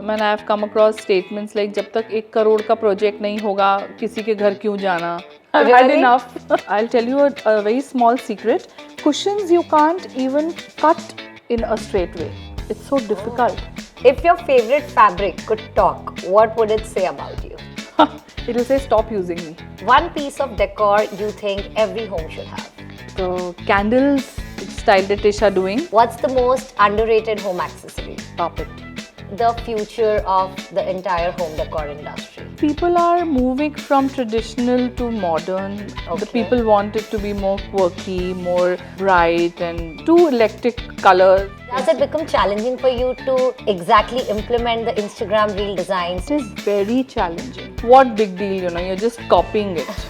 मैंने I have come across statements like जब तक 1 करोड़ का प्रोजेक्ट नहीं होगा किसी के घर क्यों जाना. I've had enough. I'll tell you a very small secret. Cushions you can't even cut in a straight way. It's so difficult. If your favorite fabric could talk, what would it say about you? It will say stop using me. One piece of decor you think every home should have? The candles style that Tish are doing. What's the most underrated home accessory? Carpet. The future of the entire home decor industry. People are moving from traditional to modern. Okay. The people want it to be more quirky, more bright and too eclectic colors. Does it become challenging for you to exactly implement the Instagram reel designs? It is very challenging. What big deal, you're just copying it.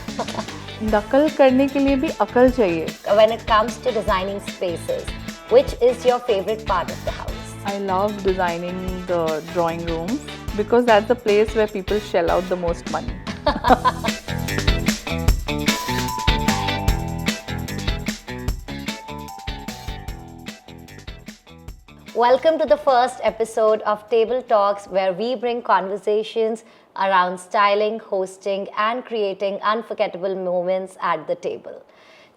नकल करने के लिए भी अकल चाहिए. When it comes to designing spaces, which is your favorite part of the house? I love designing the drawing room because that's the place where people shell out the most money. Welcome to the first episode of Table Talks, where we bring conversations around styling, hosting, and creating unforgettable moments at the table.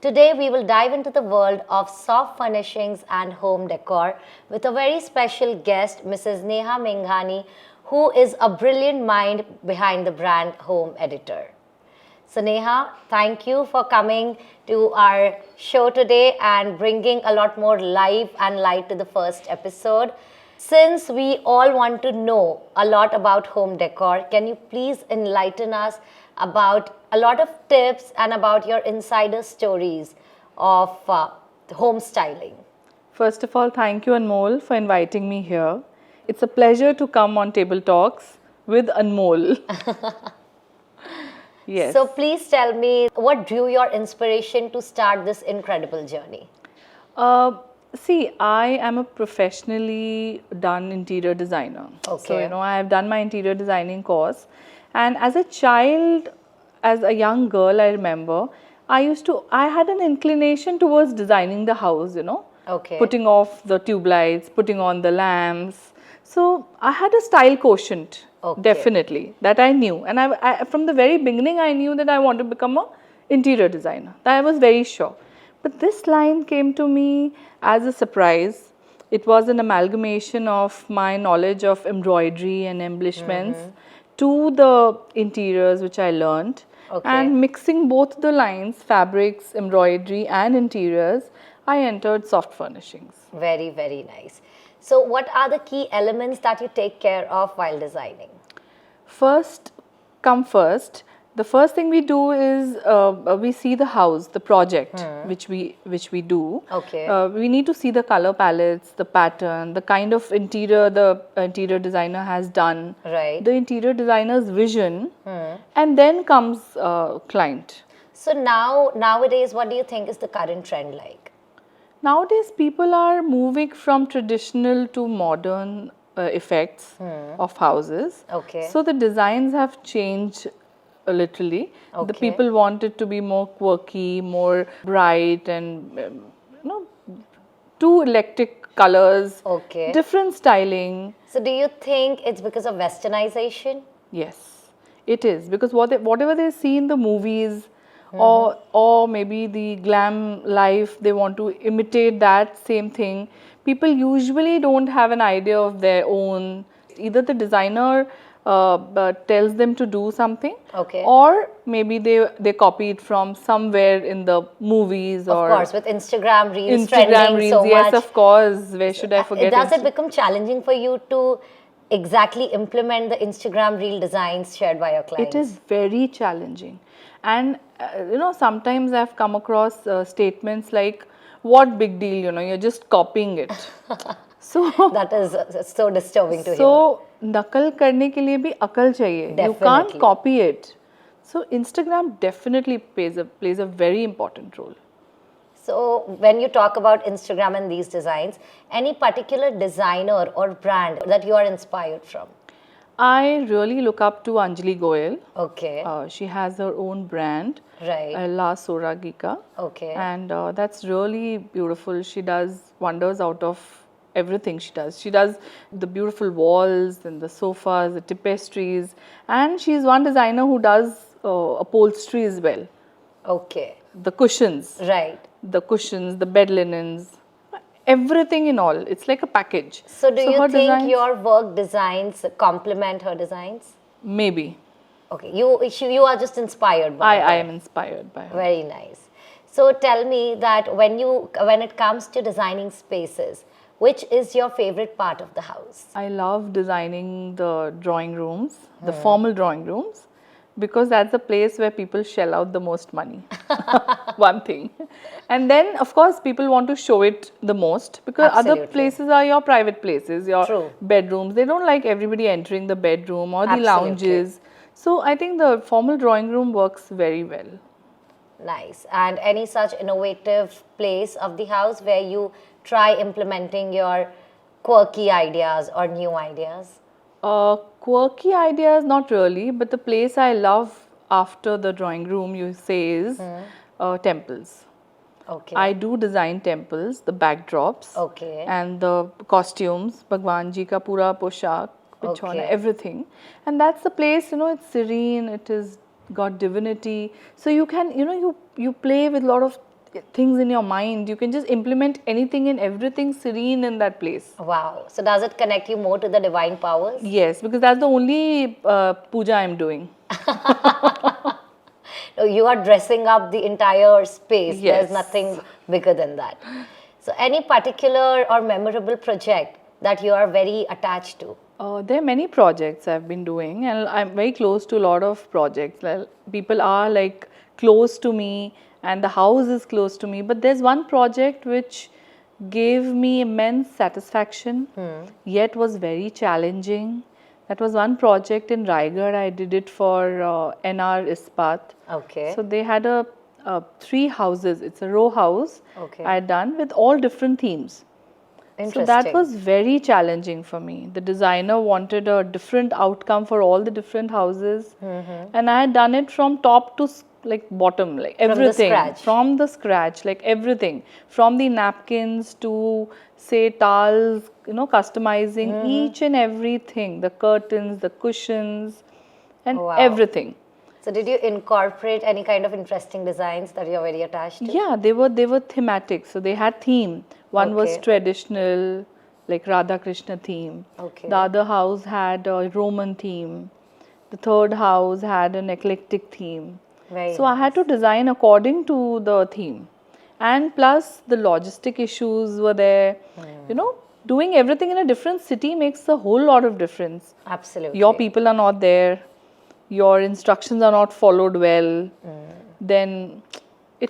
Today, we will dive into the world of soft furnishings and home decor with a very special guest, Mrs. Neha Menghani, who is a brilliant mind behind the brand Home Editor. So Neha, thank you for coming to our show today and bringing a lot more life and light to the first episode. Since we all want to know a lot about home decor, can you please enlighten us about a lot of tips and about your insider stories of home styling? First of all, thank you Anmol for inviting me here. It's a pleasure to come on Table Talks with Anmol. Yes. So please tell me, what drew your inspiration to start this incredible journey? See, I am a professionally done interior designer. Okay. So, I have done my interior designing course. And as a child, as a young girl, I remember, I had an inclination towards designing the house, Okay. putting off the tube lights, putting on the lamps. So, I had a style quotient, Okay. definitely, that I knew. And I from the very beginning, I knew that I want to become an interior designer. I was very sure. But this line came to me as a surprise. It was an amalgamation of my knowledge of embroidery and embellishments to the interiors which I learned. Okay. And mixing both the lines, fabrics, embroidery and interiors, I entered soft furnishings. Very, very nice. So what are the key elements that you take care of while designing? First, come first. The first thing we do is we see the house, the project which we do. Okay. We need to see the color palettes, the pattern, the kind of interior the interior designer has done. Right. The interior designer's vision, and then comes client. So nowadays, what do you think is the current trend like? Nowadays, people are moving from traditional to modern effects of houses. Okay. So the designs have changed literally. The Okay. people want it to be more quirky, more bright and too eclectic colors, Okay. different styling. So do you think it's because of westernization? Yes, it is because whatever they see in the movies or maybe the glam life, they want to imitate that same thing. People usually don't have an idea of their own. Either the designer tells them to do something, Okay. or maybe they copy it from somewhere in the movies or Of course, with Instagram reels Instagram trending reels. so Yes, much. of course. Where should I forget? Does it become challenging for you to exactly implement the Instagram reel designs shared by your clients? It is very challenging, and sometimes I've come across statements like, "What big deal? You're just copying it." So That is so disturbing to hear. So नकल करने के लिए भी अकल चाहिए. You can't Definitely. copy it. So Instagram definitely plays a very important role. So when you talk about Instagram and these designs, any particular designer or brand that you are inspired from? I really look up to Anjali Goyal. Okay. She has her own brand, Right. La Soragika. Okay. And that's really beautiful. She does wonders out of everything she does. She does the beautiful walls and the sofas, the tapestries, and she's one designer who does upholstery as well. Okay. The cushions, Right. the bed linens, everything in all. It's like a package. So do you her think designs, your work designs complement her designs? maybe. Okay, you are just inspired by I her. am inspired by her. Very nice. So tell me that when it comes to designing spaces, which is your favorite part of the house? I love designing the drawing rooms, the formal drawing rooms, because that's the place where people shell out the most money. One thing. And then, of course, people want to show it the most because other Absolutely. places are your private places, your True. bedrooms. They don't like everybody entering the bedroom or the Absolutely. lounges. So I think the formal drawing room works very well. Nice. And any such innovative place of the house where you try implementing your quirky ideas or new ideas? Quirky ideas, not really, but the place I love after the drawing room, you say, is temples. Okay. I do design temples, the backdrops, Okay. and the costumes, Bhagwan Ji ka pura poshak, bichona, Okay. everything. And that's the place, it's serene, it is got divinity. So you can, you play with a lot of things in your mind. You can just implement anything and everything serene in that place. Wow. So does it connect you more to the divine powers? Yes, because that's the only puja I'm doing. You are dressing up the entire space. There's Yes. nothing bigger than that. So any particular or memorable project that you are very attached to? There are many projects I've been doing, and I'm very close to a lot of projects. People are like close to me, and the house is close to me. But there's one project which gave me immense satisfaction, yet was very challenging. That was one project in Raigad. I did it for NR Ispat. Okay. So they had a 3 houses. It's a row house. Okay. I had done with all different themes. So that was very challenging for me. The designer wanted a different outcome for all the different houses, and I had done it from top to like bottom, like everything from the scratch, like everything from the napkins to say towels, customizing each and everything, the curtains, the cushions, and everything. So did you incorporate any kind of interesting designs that you're very attached to? Yeah, they were thematic. So they had theme. One was traditional, like Radha Krishna theme. Okay. The other house had a Roman theme. The third house had an eclectic theme. So I had to design according to the theme. And plus the logistic issues were there. Doing everything in a different city makes a whole lot of difference. Absolutely. Your people are not there. Your instructions are not followed well. Then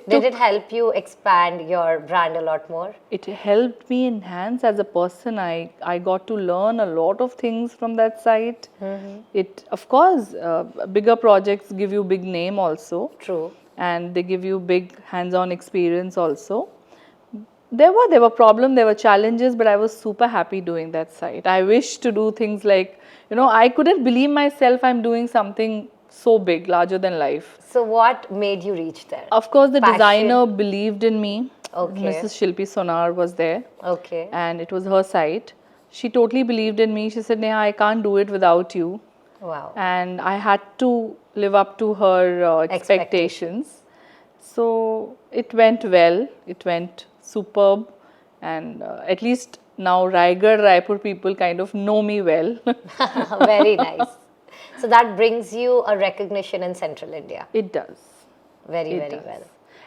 did it help you expand your brand a lot more? It helped me enhance as a person. I got to learn a lot of things from that site. It, of course, bigger projects give you big name also. True. And they give you big hands-on experience also. There were problems, there were challenges, but I was super happy doing that site. I wish to do things like, I couldn't believe myself I'm doing something so big, larger than life. So what made you reach there? Of course, the designer believed in me. Okay. Mrs. Shilpi Sonar was there. Okay. And it was her site. She totally believed in me. She said, Neha, I can't do it without you. Wow. And I had to live up to her expectations. So it went well. It went superb. And at least now Raigad, Raipur people kind of know me well. Very nice. So that brings you a recognition in Central India. It does. Very well.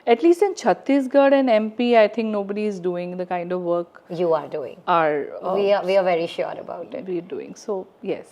At least in Chhattisgarh and MP, I think nobody is doing the kind of work you are doing. We are very sure about it. We're doing. So, yes.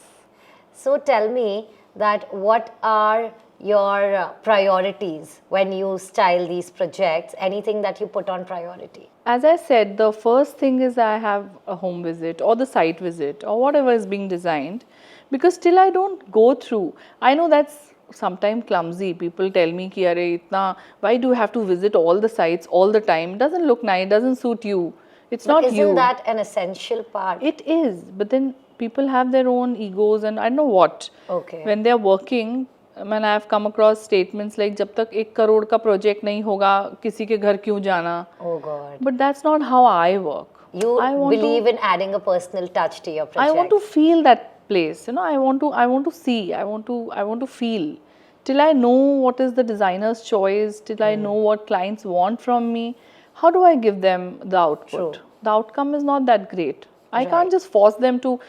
So tell me that what are your priorities when you style these projects? Anything that you put on priority? As I said, the first thing is I have a home visit or the site visit or whatever is being designed, because till I don't go through, I know that's sometimes clumsy. People tell me, ki, Arey, itna, why do you have to visit all the sites all the time? It doesn't look nice, it doesn't suit you. It's not you. Isn't that an essential part? It is, but then people have their own egos and I don't know what. Okay. When they're working, I mean, I have come across statements like, जब तक 1 crore का project नहीं होगा, किसी के घर क्यों जाना? Oh God. But that's not how I work. You I want believe to, in adding a personal touch to your I project. want to feel that place. I want to see. I want to feel. Till I know what is the designer's choice, till I know what clients want from me, how do I give them the output? True. The outcome is not that great. I Right. can't just force them to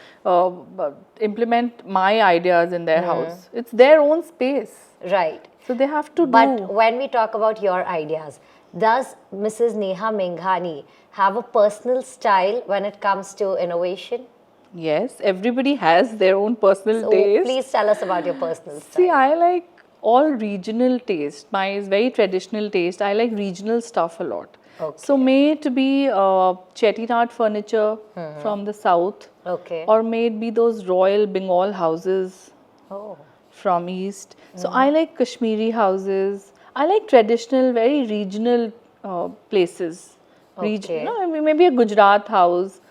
implement my ideas in their house. It's their own space. Right. So they have to But do. when we talk about your ideas, does Mrs. Neha Menghani have a personal style when it comes to innovation? Yes, everybody has their own personal So taste. please tell us about your personal See, style. I like all regional taste. My is very traditional taste. I like regional stuff a lot. So Okay. may it be chettinad furniture from the south, Okay. or may it be those royal Bengal houses Oh, from east. So I like Kashmiri houses. I like traditional, very regional places. okay. Maybe a Gujarat house,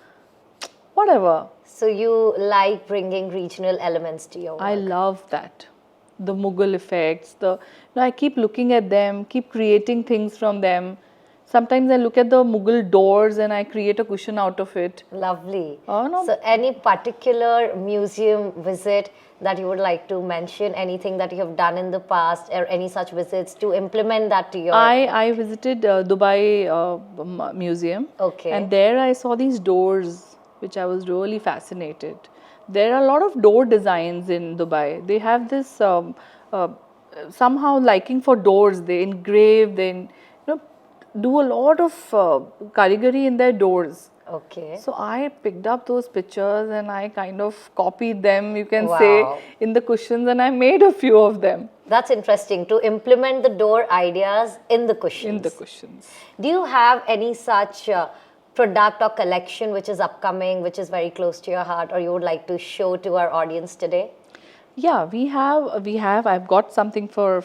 whatever. So you like bringing regional elements to your work. I love that. The Mughal effects, I keep looking at them, keep creating things from them. Sometimes I look at the Mughal doors and I create a cushion out of it. Lovely. Oh, no. So any particular museum visit that you would like to mention? Anything that you have done in the past or any such visits to implement that to your... I visited Dubai Museum. Okay. And there I saw these doors, which I was really fascinated. There are a lot of door designs in Dubai. They have this somehow liking for doors. They engrave, do a lot of karigari in their doors. Okay. So I picked up those pictures and I kind of copied them, you can Wow. say, in the cushions, and I made a few of them That's interesting to implement the door ideas in the cushions. in the cushions. Do you have any such product or collection which is upcoming, which is very close to your heart, or you would like to show to our audience today? Yeah, we have. I've got something for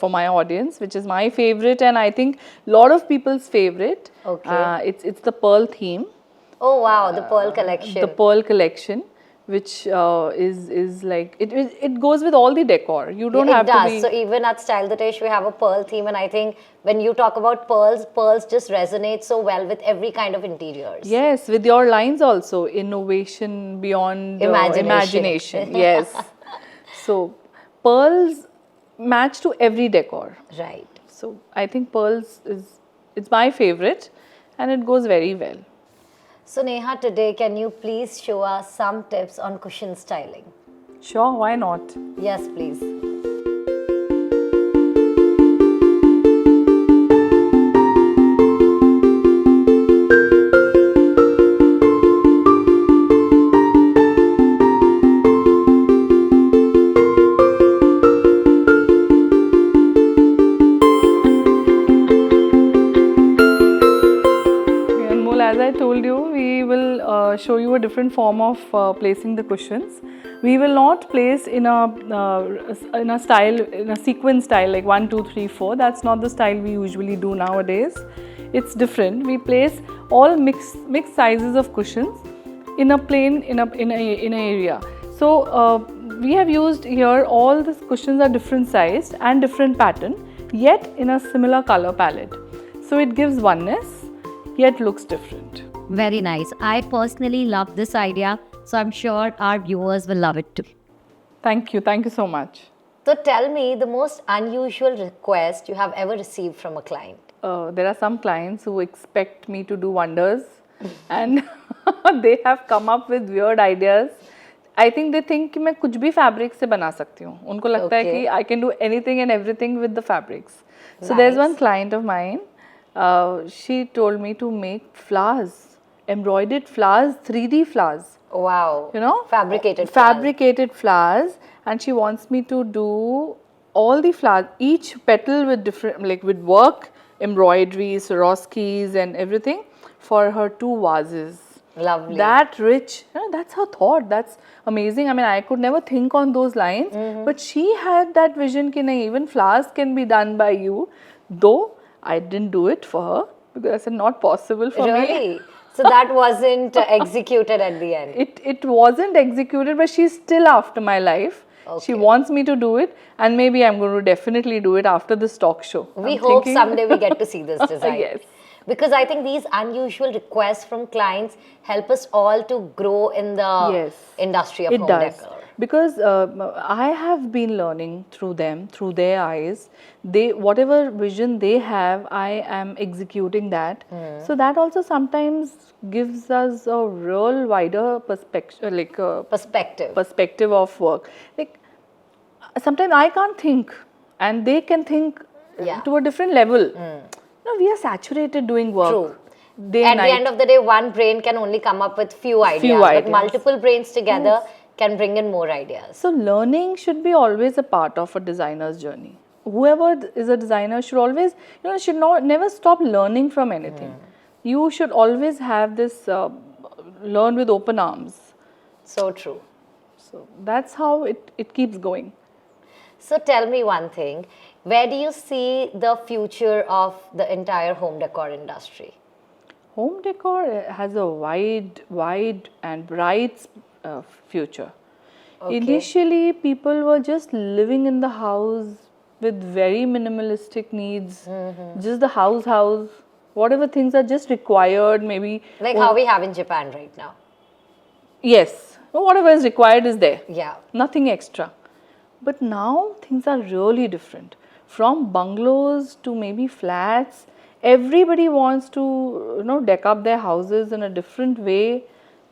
my audience, which is my favorite, and I think a lot of people's favorite. Okay. It's the pearl theme, Oh wow, the pearl collection. the pearl collection, which is like it goes with all the decor. You don't Yeah, have it does. to be. So even at Style the Dish, we have a pearl theme, and I think when you talk about pearls, pearls just resonate so well with every kind of interiors. Yes, with your lines also, innovation beyond imagination. Yes. So pearls match to every decor. Right. So I think pearls it's my favorite, and it goes very well. So Neha, today can you please show us some tips on cushion styling? Sure, why not? Yes, please. Anmol, as I told you, we will show you a different form of placing the cushions. We will not place in a style, in a sequence style like 1, 2, 3, 4. That's not the style we usually do nowadays. It's different. We place all mixed sizes of cushions in a plane in a area. So we have used here all the cushions are different sized and different pattern, yet in a similar color palette. So it gives oneness, yet looks different. Very nice. I personally love this idea, so I'm sure our viewers will love it too. Thank you so much. So tell me the most unusual request you have ever received from a client. There are some clients who expect me to do wonders and they have come up with weird ideas. I think they think कि मैं कुछ भी fabric से बना सकती हूँ. उनको लगता है कि I can do anything and everything with the fabrics. So there's one client of mine. She told me to make flowers, embroidered flowers, 3D flowers. Wow. You know, Fabricated flowers, and she wants me to do all the flowers, each petal with different, like with work, embroideries, Swarovskis and everything for her 2 vases. Lovely. That rich, that's her thought. That's amazing. I mean, I could never think on those lines, but she had that vision that even flowers can be done by you. Though I didn't do it for her because I said not possible for me. Really? So that wasn't executed at the end? It wasn't executed, but she's still after my life. Okay. She wants me to do it, and maybe I'm going to definitely do it after this talk show. We I'm hope thinking. someday we get to see this design. Yes. Because I think these unusual requests from clients help us all to grow in the Yes, industry of it home does. decor. Because I have been learning through them, through their eyes. They, whatever vision they have, I am executing that. So that also sometimes gives us a real wider perspective, like perspective of work. Like sometimes I can't think, and they can think Yeah. to a different level. No, we are saturated doing work. True. Day At and the night. end of the day, one brain can only come up with few ideas, Few but ideas. multiple brains together can bring in more ideas. So learning should be always a part of a designer's journey. Whoever is a designer should always, should not never stop learning from anything. You should always have this learn with open arms. So true. So that's how it keeps going. So tell me one thing, where do you see the future of the entire home decor industry? Home decor has a wide and bright future. Okay. Initially, people were just living in the house with very minimalistic needs, just the house, whatever things are just required, maybe. Like how we have in Japan right now. Yes, whatever is required is there. Yeah. Nothing extra. But now things are really different. From bungalows to maybe flats, everybody wants to deck up their houses in a different way.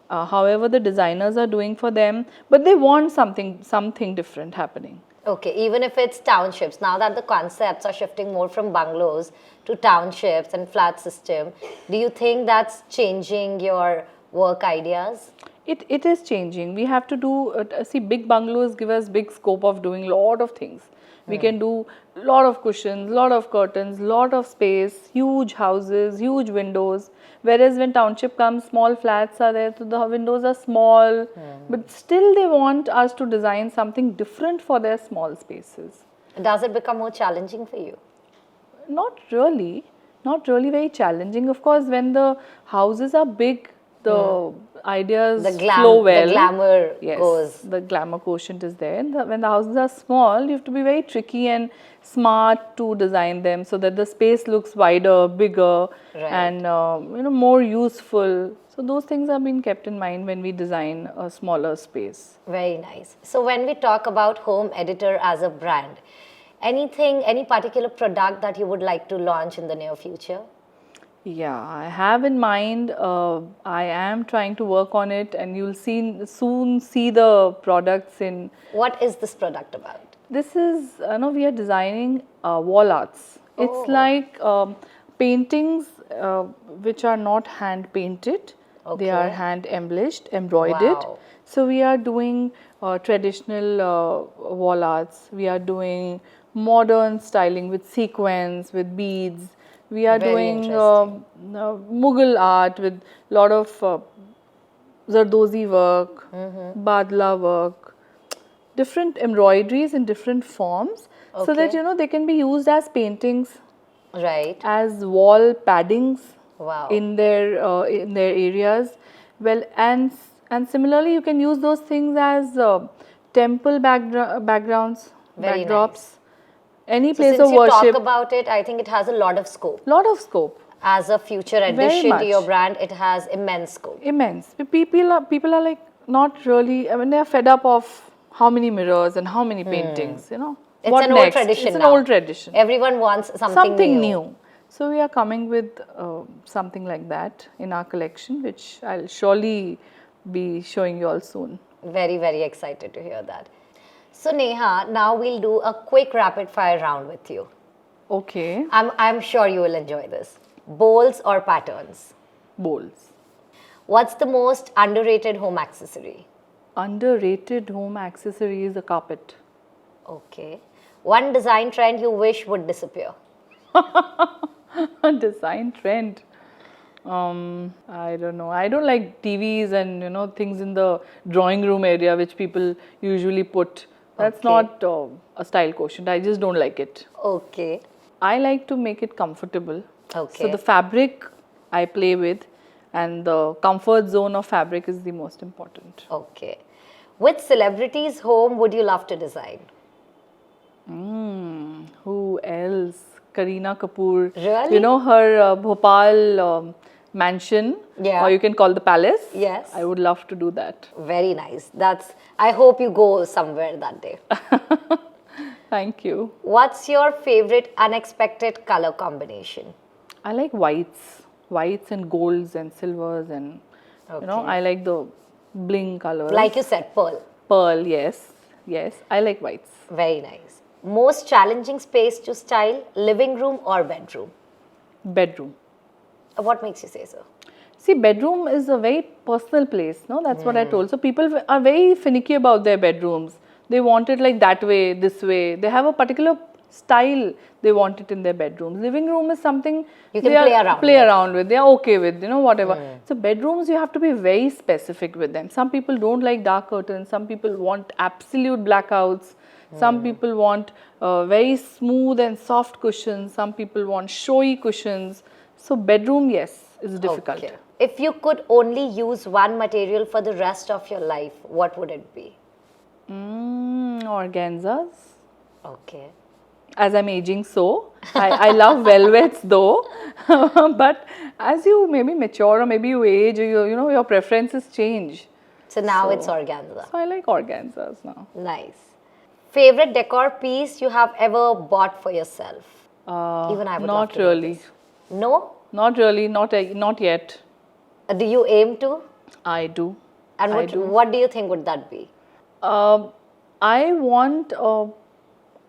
However, the designers are doing for them, but they want something different happening. Okay, even if it's townships, now that the concepts are shifting more from bungalows to townships and flat system, do you think that's changing your work ideas? It is changing. We have to do, see, big bungalows give us big scope of doing a lot of things. We can do a lot of cushions, lot of curtains, lot of space, huge houses, huge windows. Whereas when township comes, small flats are there, so the windows are small. But still they want us to design something different for their small spaces. Does it become more challenging for you? Not really. Not really very challenging. Of course, when the houses are big, the ideas flow well. The glamour Yes, goes. the glamour quotient is there. And when the houses are small, you have to be very tricky and smart to design them so that the space looks wider, bigger, and more useful. So those things are being kept in mind when we design a smaller space. Very nice. So when we talk about Home Editor as a brand, any particular product that you would like to launch in the near future? Yeah, I have in mind. I am trying to work on it, and you'll soon see the products in. What is this product about? This is, we are designing wall arts. It's like paintings which are not hand painted. They are hand embellished, embroidered. Wow. So we are doing traditional wall arts. We are doing modern styling with sequins, with beads. We are Very doing interesting. Mughal art with lot of Zardozi work, Badla work, different embroideries in different forms, so that Okay. they can be used as paintings, Right. as wall paddings Wow. in their areas. Well, and similarly, you can use those things as temple backgrounds, Very backdrops. Any So place since of you worship. talk about it, I think it has a lot of scope. Lot of scope. As a future addition to your much. brand, it has immense scope. Immense. People are like not really. I mean, they are fed up of how many mirrors and how many paintings. It's What an next? old tradition It's an now. old tradition. Everyone wants something new. So we are coming with something like that in our collection, which I'll surely be showing you all soon. Very, very excited to hear that. So Neha, now we'll do a quick rapid fire round with you. Okay, I'm sure you will enjoy this. Bowls or patterns? bowls. What's the most underrated home accessory? Underrated home accessory is a carpet. Okay. One design trend you wish would disappear? A design trend. I don't know. I don't like TVs and things in the drawing room area which people usually put. That's Okay. not a style quotient. I just don't like it. Okay. I like to make it comfortable. Okay. So the fabric I play with and the comfort zone of fabric is the most important. Okay. Which celebrity's home would you love to design? Who else? Kareena Kapoor. Really? You know her Bhopal mansion, Yeah. or you can call the palace. Yes. I would love to do that. Very nice. I hope you go somewhere that day. Thank you. What's your favorite unexpected color combination? I like whites and golds and silvers, and Okay. I like the bling colors. Like you said, pearl. Pearl, yes, I like whites. Very nice. Most challenging space to style, living room or bedroom? Bedroom. What makes you say so? See, bedroom is a very personal place, no? That's what I told. So people are very finicky about their bedrooms. They want it like that way, this way. They have a particular style they want it in their bedrooms. Living room is something You can they play around with. They are okay with, whatever. So bedrooms, you have to be very specific with them. Some people don't like dark curtains. Some people want absolute blackouts. Some people want very smooth and soft cushions. Some people want showy cushions. So bedroom, yes, is difficult. Okay. If you could only use one material for the rest of your life, what would it be? Organzas. Okay. As I'm aging, so I love velvets though. But as you maybe mature or maybe you age, your preferences change. So now it's organza. So I like organzas now. Nice. Favorite decor piece you have ever bought for yourself? Even I would love Not to know really. this. No? Not really. Not yet. Do you aim to? I do. And I do. what do you think would that be? I want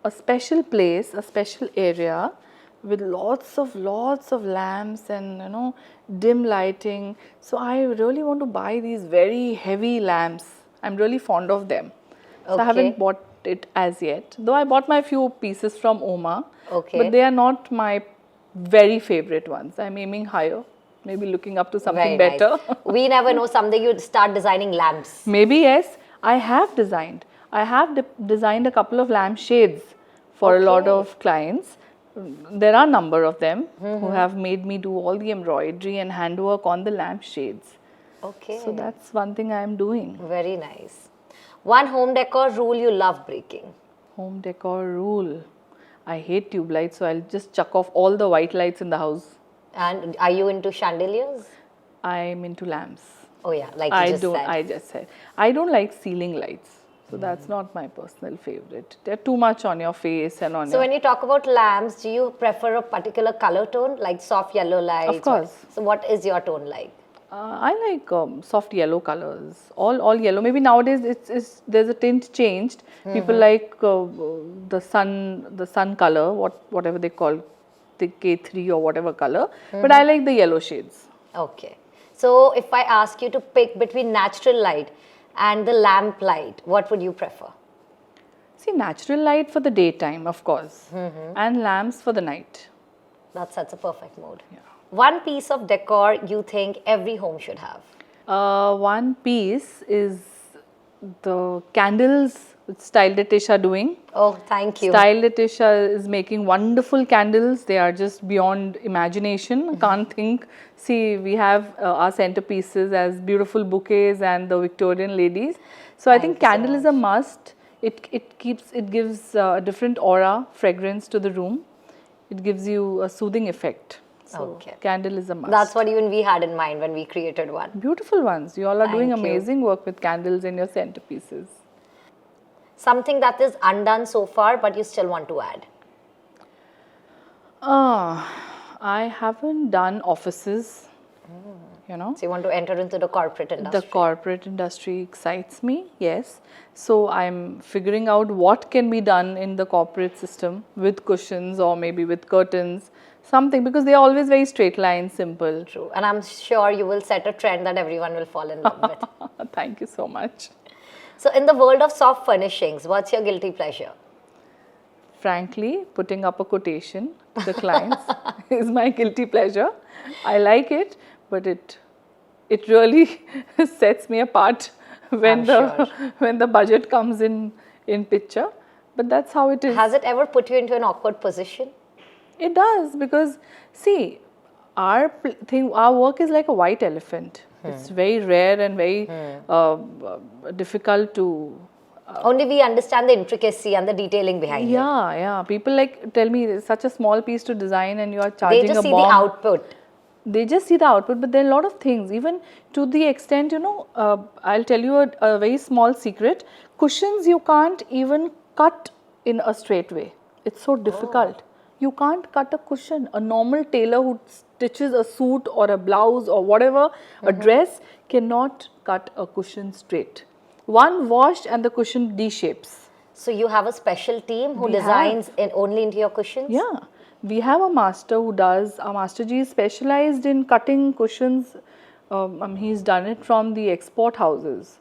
a special place, a special area with lots of lamps and dim lighting. So I really want to buy these very heavy lamps. I'm really fond of them. So I haven't bought it as yet. Though I bought my few pieces from Oma. Okay. But they are not my very favorite ones. I'm aiming higher. Maybe looking up to something Very better. nice. We never know, someday you'd start designing lamps. Maybe yes. I have designed. I have designed a couple of lamp shades for a lot of clients. There are a number of them who have made me do all the embroidery and handwork on the lamp shades. Okay. So that's one thing I am doing. Very nice. One home decor rule you love breaking? Home decor rule. I hate tube lights, so I'll just chuck off all the white lights in the house. And are you into chandeliers? I'm into lamps. Oh yeah, like you just said. I just said. I don't like ceiling lights. So that's not my personal favorite. They're too much on your face and on So when you talk about lamps, do you prefer a particular color tone, like soft yellow lights? Of course. So what is your tone like? I like soft yellow colors, all yellow. Maybe nowadays there's a tint changed. People like the sun color, whatever they call the K3 or whatever color. But I like the yellow shades. Okay. So if I ask you to pick between natural light and the lamp light, what would you prefer? See, natural light for the daytime, of course, and lamps for the night. That sets a perfect mood. Yeah. One piece of decor you think every home should have? One piece is the candles which Style Letitia are doing. Oh, thank you. Style Letitia is making wonderful candles. They are just beyond imagination. Can't think. See, we have our centerpieces as beautiful bouquets and the Victorian ladies. So I think candle is a must. It gives a different aura, fragrance to the room. It gives you a soothing effect. So candle is a must. That's what even we had in mind when we created one. Beautiful ones. You all are doing Thank you. amazing work with candles in your centerpieces. Something that is undone so far, but you still want to add? I haven't done offices, So you want to enter into the corporate industry? The corporate industry excites me, yes. So I'm figuring out what can be done in the corporate system with cushions or maybe with curtains, something, because they are always very straight line, simple. True. And I'm sure you will set a trend that everyone will fall in love with. Thank you so much. So in the world of soft furnishings, what's your guilty pleasure? Frankly, putting up a quotation to the clients is my guilty pleasure. I like it, but it really sets me apart when the budget comes in picture. But that's how it is. Has it ever put you into an awkward position? It does, because see, our work is like a white elephant. It's very rare and very difficult to Only we understand the intricacy and the detailing behind it. Yeah. People like tell me it's such a small piece to design and you are They charging just a see bomb. the output. They just see the output, but there are a lot of things, even to the extent, I'll tell you a very small secret. Cushions you can't even cut in a straight way. It's so difficult. You can't cut a cushion. A normal tailor who stitches a suit or a blouse or whatever, a dress, cannot cut a cushion straight. One wash and the cushion de-shapes. So you have a special team who We designs only into your cushions? Yeah, we have a master who does. Our master G is specialized in cutting cushions. He's done it from the export houses.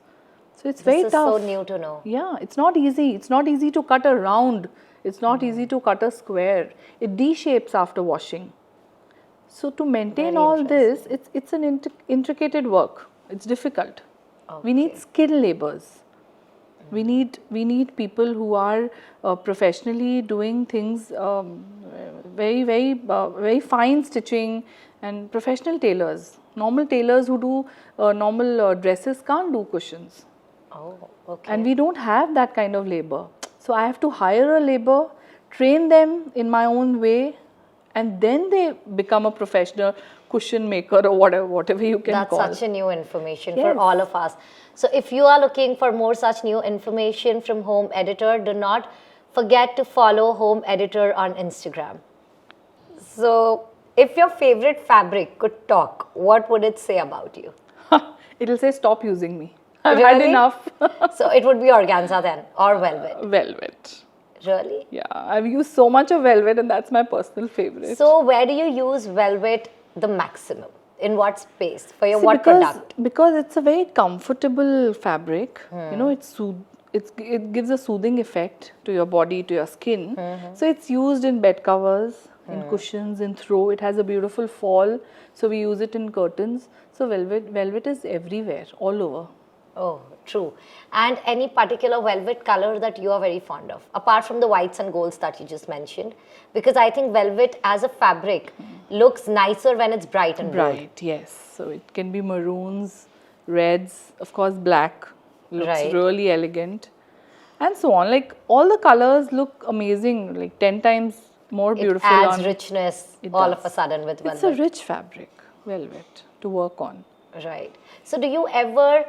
So it's very This is tough. so new to know. Yeah, it's not easy. It's not easy to cut a round. It's not easy to cut a square. It de-shapes after washing. So to maintain Very all this, it's an intricate work. It's difficult. We need skilled laborers. We need people who are professionally doing things, very fine stitching, and professional tailors. Normal tailors who do normal dresses can't do cushions, Oh, okay. and we don't have that kind of labor. So I have to hire a labor, train them in my own way, and then they become a professional cushion maker or whatever you can That's call. such a new information Yes. for all of us. So if you are looking for more such new information from Home Editor, do not forget to follow Home Editor on Instagram. So if your favorite fabric could talk, what would it say about you? It'll say stop using me. I've had Really? enough. So it would be organza then, or velvet. Velvet. Really? Yeah, I've used so much of velvet and that's my personal favorite. So where do you use velvet the maximum? In what space? For your See, what product? because it's a very comfortable fabric, it gives a soothing effect to your body, to your skin. So it's used in bed covers, in cushions, in throw. It has a beautiful fall, so we use it in curtains. So velvet is everywhere, all over. Oh, true. And any particular velvet color that you are very fond of, apart from the whites and golds that you just mentioned? Because I think velvet as a fabric looks nicer when it's bright and bold. Bright, yes. So it can be maroons, reds, of course black looks Right. really elegant, and so on. Like all the colors look amazing, like 10 times more It beautiful. adds on richness It all does. of a sudden with It's velvet. a rich fabric, velvet, to work on. Right. So do you ever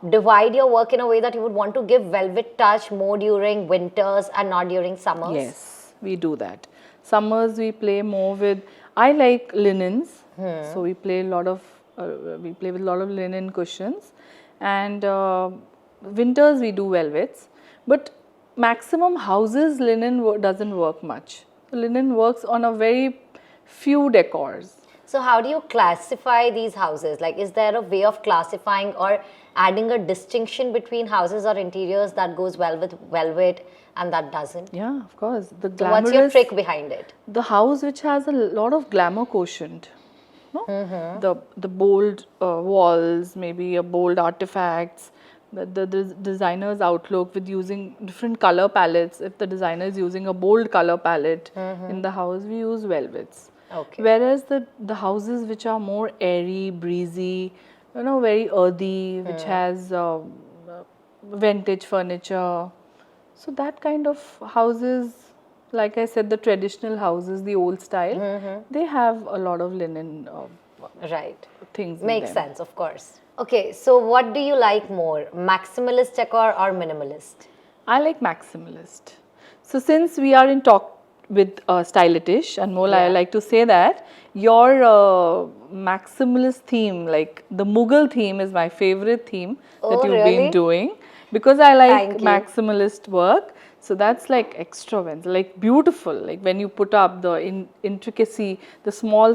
divide your work in a way that you would want to give velvet touch more during winters and not during summers? Yes, we do that. Summers we play more with. I like linens, so we play with a lot of linen cushions, and winters we do velvets. But maximum houses linen doesn't work much. Linen works on a very few decors. So how do you classify these houses? Like, is there a way of classifying or adding a distinction between houses or interiors that goes well with velvet and that doesn't? Yeah, of course. The So what's your glamorous, trick behind it? the house which has a lot of glamour quotient. No? The bold walls, maybe a bold artifacts, the designer's outlook with using different color palettes. If the designer is using a bold color palette in the house, we use velvets. Okay. Whereas the houses which are more airy, breezy, very earthy, which has vintage furniture. So that kind of houses, like I said, the traditional houses, the old style, they have a lot of linen Right. things in Makes them. sense, of course. Okay, so what do you like more, maximalist decor or minimalist? I like maximalist. So since we are in talk with Styletish, Anmol, I Yeah. like to say that your maximalist theme, like the Mughal theme, is my favorite theme that Oh, you've really? been doing, because I like Thank you. maximalist work. So that's like extravagant, like beautiful. Like when you put up the intricacy, the small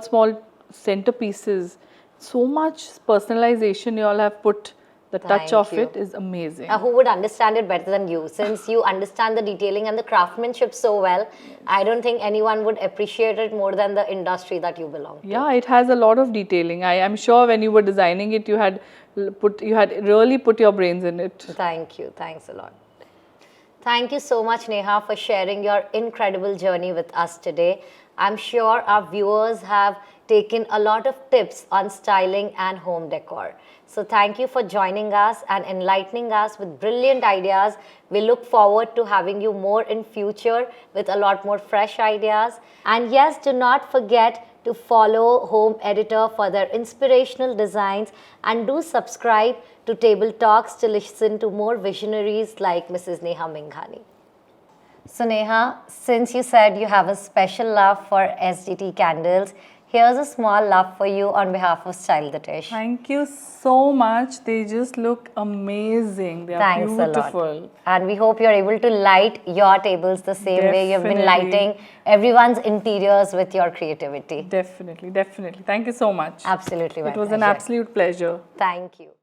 centerpieces, so much personalization you all have put. The touch Thank of you. it is amazing. Who would understand it better than you? Since you understand the detailing and the craftsmanship so well, I don't think anyone would appreciate it more than the industry that you belong to. Yeah, it has a lot of detailing. I am sure when you were designing it, you had really put your brains in it. Thank you. Thanks a lot. Thank you so much, Neha, for sharing your incredible journey with us today. I'm sure our viewers have taken a lot of tips on styling and home decor. So thank you for joining us and enlightening us with brilliant ideas. We look forward to having you more in future with a lot more fresh ideas. And yes, do not forget to follow Home Editor for their inspirational designs, and do subscribe to Table Talks to listen to more visionaries like Mrs. Neha Menghani. So Neha, since you said you have a special love for SDT candles, here's a small love for you on behalf of Style the Dish. Thank you so much. They just look amazing. They are Thanks beautiful. a lot. And we hope you're able to light your tables the same way you've been Definitely. lighting everyone's interiors with your creativity. Definitely, definitely. Thank you so much. Absolutely. It was an absolute pleasure. Thank you.